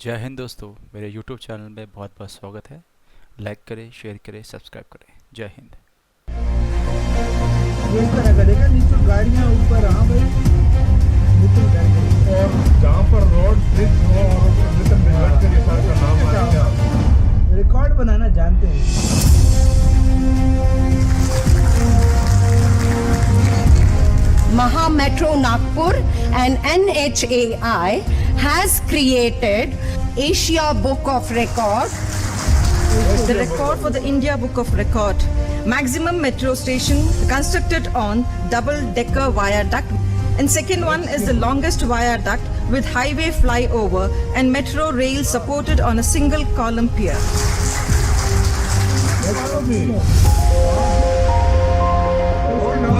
जय हिंद दोस्तों, मेरे YouTube चैनल में बहुत बहुत स्वागत है। लाइक करें, शेयर करें, सब्सक्राइब करें। जय हिंद। इस तरह का देखा नीचे गाड़ियाँ ऊपर, हाँ भाई नितिन गडकरी। और जहाँ पर रोड फिक्स हो और नितिन गडकरी सर का नाम आ गया, रिकॉर्ड बनाना जानते हैं। Maha Metro Nagpur and NHAI has created Asia Book of Record. The record for the India Book of Record. Maximum metro station constructed on double-decker viaduct. And second one is the longest viaduct with highway flyover and metro rail supported on a single column pier.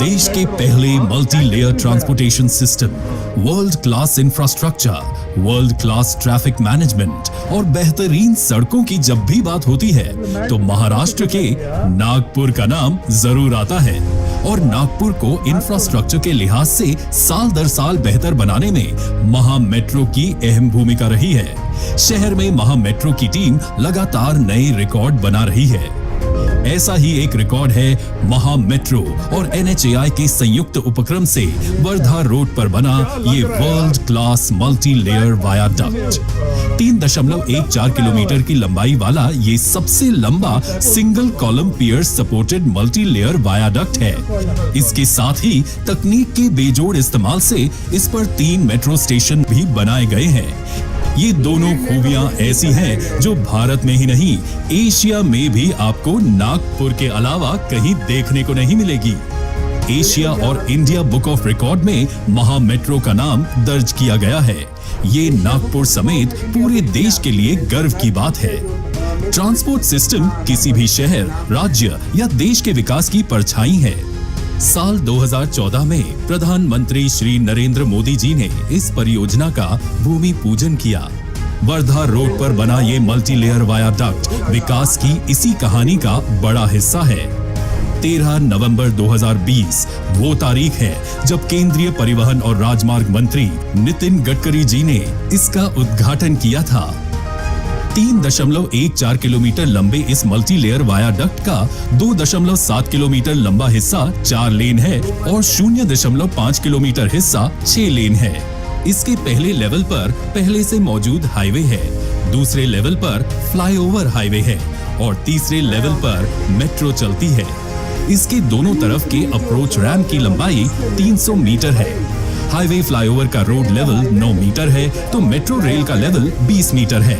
देश के पहले multi layer transportation system, world class infrastructure, world class traffic management और बेहतरीन सड़कों की जब भी बात होती है तो महाराष्ट्र के नागपुर का नाम जरूर आता है। और नागपुर को इंफ्रास्ट्रक्चर के लिहाज से साल दर साल बेहतर बनाने में महा मेट्रो की अहम भूमिका रही है। शहर में महा मेट्रो की टीम लगातार नए रिकॉर्ड बना रही है। ऐसा ही एक रिकॉर्ड है महा मेट्रो और NHAI के संयुक्त उपक्रम से वर्धा रोड पर बना ये world class multi layer viaduct. 3.14 kilometre की लंबाई वाला ये सबसे लंबा सिंगल कॉलम पियर सपोर्टेड मल्टी लेयर वायाडक्ट है। इसके साथ ही तकनीक के बेजोड़ इस्तेमाल से इस पर 3 मेट्रो स्टेशन भी बनाए गए हैं। ये दोनों खूबियां ऐसी हैं जो भारत में ही नहीं, एशिया में भी आपको नागपुर के अलावा कहीं देखने को नहीं मिलेगी। एशिया और इंडिया बुक ऑफ रिकॉर्ड में महा मेट्रो का नाम दर्ज किया गया है। ये नागपुर समेत पूरे देश के लिए गर्व की बात है। ट्रांसपोर्ट सिस्टम किसी भी शहर, राज्य या देश के विकास की परछाई है। साल 2014 में प्रधानमंत्री श्री नरेंद्र मोदी जी ने इस परियोजना का भूमि पूजन किया। वर्धा रोड पर बना ये मल्टी लेयर वायाडक्ट विकास की इसी कहानी का बड़ा हिस्सा है। 13 नवंबर 2020 वो तारीख है जब केंद्रीय परिवहन और राजमार्ग मंत्री नितिन गडकरी जी ने इसका उद्घाटन किया था। 3.14 किलोमीटर लंबे इस मल्टी लेयर वायाडक्ट का 2.7 किलोमीटर लंबा हिस्सा 4 लेन है और 0.5 किलोमीटर हिस्सा 6 लेन है। इसके पहले लेवल पर पहले से मौजूद हाईवे है, दूसरे लेवल पर फ्लाईओवर हाईवे है और तीसरे लेवल पर मेट्रो चलती है। इसके दोनों तरफ के अप्रोच रैंप की लंबाई 300 मीटर है। हाईवे फ्लाईओवर का रोड लेवल 9 मीटर है तो मेट्रो रेल का लेवल 20 मीटर है।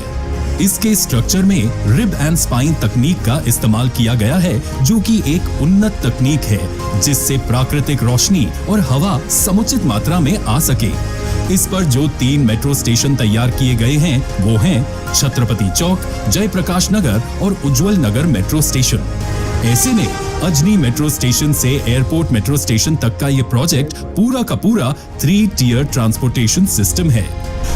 इसके स्ट्रक्चर में रिब एंड स्पाइन तकनीक का इस्तेमाल किया गया है, जो कि एक उन्नत तकनीक है जिससे प्राकृतिक रोशनी और हवा समुचित मात्रा में आ सके। इस पर जो 3 मेट्रो स्टेशन तैयार किए गए हैं वो हैं छत्रपति चौक, जयप्रकाश नगर और उज्जवल नगर मेट्रो स्टेशन। ऐसे में अजनी मेट्रो स्टेशन से एयरपोर्ट मेट्रो स्टेशन तक का ये प्रोजेक्ट पूरा का पूरा 3 टियर ट्रांसपोर्टेशन सिस्टम है।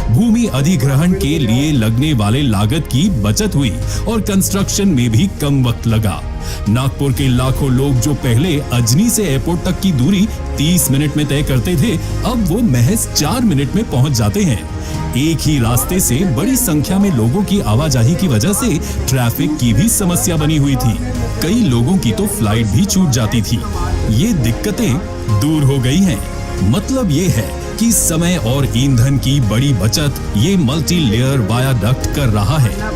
भूमि अधिग्रहण के लिए लगने वाले लागत की बचत हुई और कंस्ट्रक्शन में भी कम वक्त लगा। नागपुर के लाखों लोग जो पहले अजनी से एयरपोर्ट तक की दूरी 30 मिनट में तय करते थे, अब वो महज 4 मिनट में पहुंच जाते हैं। एक ही रास्ते से बड़ी संख्या में लोगों की आवाजाही की वजह से ट्रैफिक की भी समस्या बनी हुई थी। कई लोगों की तो फ्लाइट भी छूट जाती थी। ये दिक्कतें दूर हो गई हैं। मतलब ये है कि समय और ईंधन की बड़ी बचत ये मल्टी लेयर वायाडक्ट कर रहा है।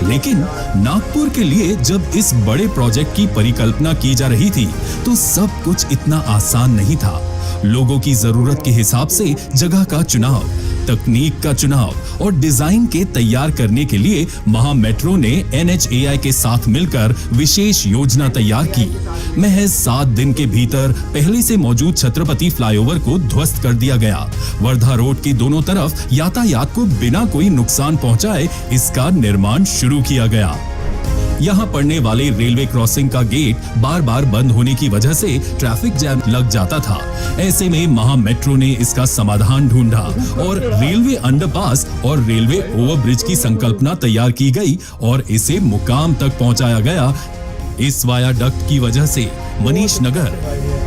लेकिन नागपुर के लिए जब इस बड़े प्रोजेक्ट की परिकल्पना की जा रही थी तो सब कुछ इतना आसान नहीं था। लोगों की जरूरत के हिसाब से जगह का चुनाव, तकनीक का चुनाव और डिजाइन के तैयार करने के लिए महा मेट्रो ने NHAI के साथ मिलकर विशेष योजना तैयार की। महज 7 दिन के भीतर पहले से मौजूद छत्रपति फ्लाईओवर को ध्वस्त कर दिया गया। वर्धा रोड के दोनों तरफ यातायात को बिना कोई नुकसान पहुंचाए इसका निर्माण शुरू किया गया। यहाँ पड़ने वाले रेलवे क्रॉसिंग का गेट बार बार बंद होने की वजह से ट्रैफिक जैम लग जाता था। ऐसे में महा मेट्रो ने इसका समाधान ढूंढा और रेलवे अंडरपास और रेलवे ओवरब्रिज की संकल्पना तैयार की गई और इसे मुकाम तक पहुंचाया गया। इस वायाडक्ट की वजह से मनीष नगर,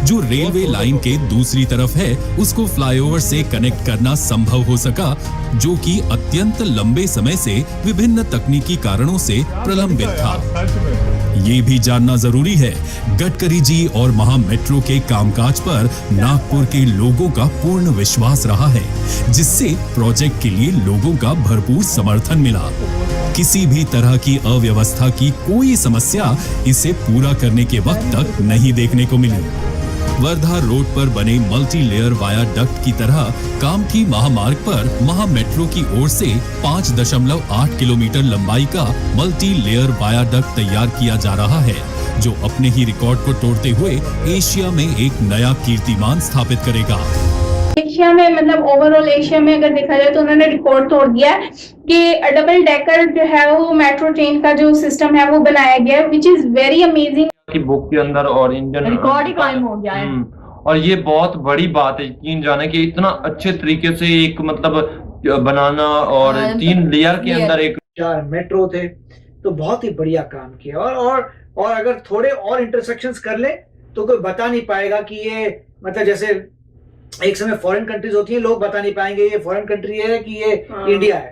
जो रेलवे लाइन के दूसरी तरफ है, उसको फ्लाईओवर से कनेक्ट करना संभव हो सका, जो कि अत्यंत लंबे समय से विभिन्न तकनीकी कारणों से प्रलंबित था। सच में ये भी जानना जरूरी है, गडकरी जी और महा मेट्रो के कामकाज पर नागपुर के लोगों का पूर्ण विश्वास रहा है, जिससे प्रोजेक्ट के लिए लोगों का भरपूर समर्थन मिला। किसी भी तरह की अव्यवस्था की कोई समस्या इसे पूरा करने के वक्त तक नहीं देखने को मिली। वर्धा रोड पर बने मल्टी लेयर वायाडक्ट की तरह कामठी महामार्ग पर महा मेट्रो की ओर से 5.8 किलोमीटर लंबाई का मल्टी लेयर वायाडक्ट तैयार किया जा रहा है, जो अपने ही रिकॉर्ड को तोड़ते हुए एशिया में एक नया कीर्तिमान स्थापित करेगा। एशिया में मतलब ओवरऑल एशिया में अगर देखा जाए तो उन्होंने रिकॉर्ड तोड़ दिया है कि डबल डेकर जो है वो मेट्रो ट्रेन का जो सिस्टम है वो बनाया गया है, विच इज वेरी अमेजिंग। की बुक के अंदर और इंजन रिकॉर्ड ही कायम हो गया है। और ये बहुत बड़ी बात है यकीन जाने कि इतना अच्छे तरीके से एक मतलब बनाना और 3 लेयर के अंदर एक 4 मेट्रो थे, तो बहुत ही बढ़िया काम किया। और अगर थोड़े और इंटरसेक्शंस कर ले तो कोई बता नहीं पाएगा कि ये मतलब जैसे एक समय फॉरेन कंट्रीज होती हैं, लोग बता नहीं पाएंगे ये फॉरेन कंट्री है कि ये इंडिया है।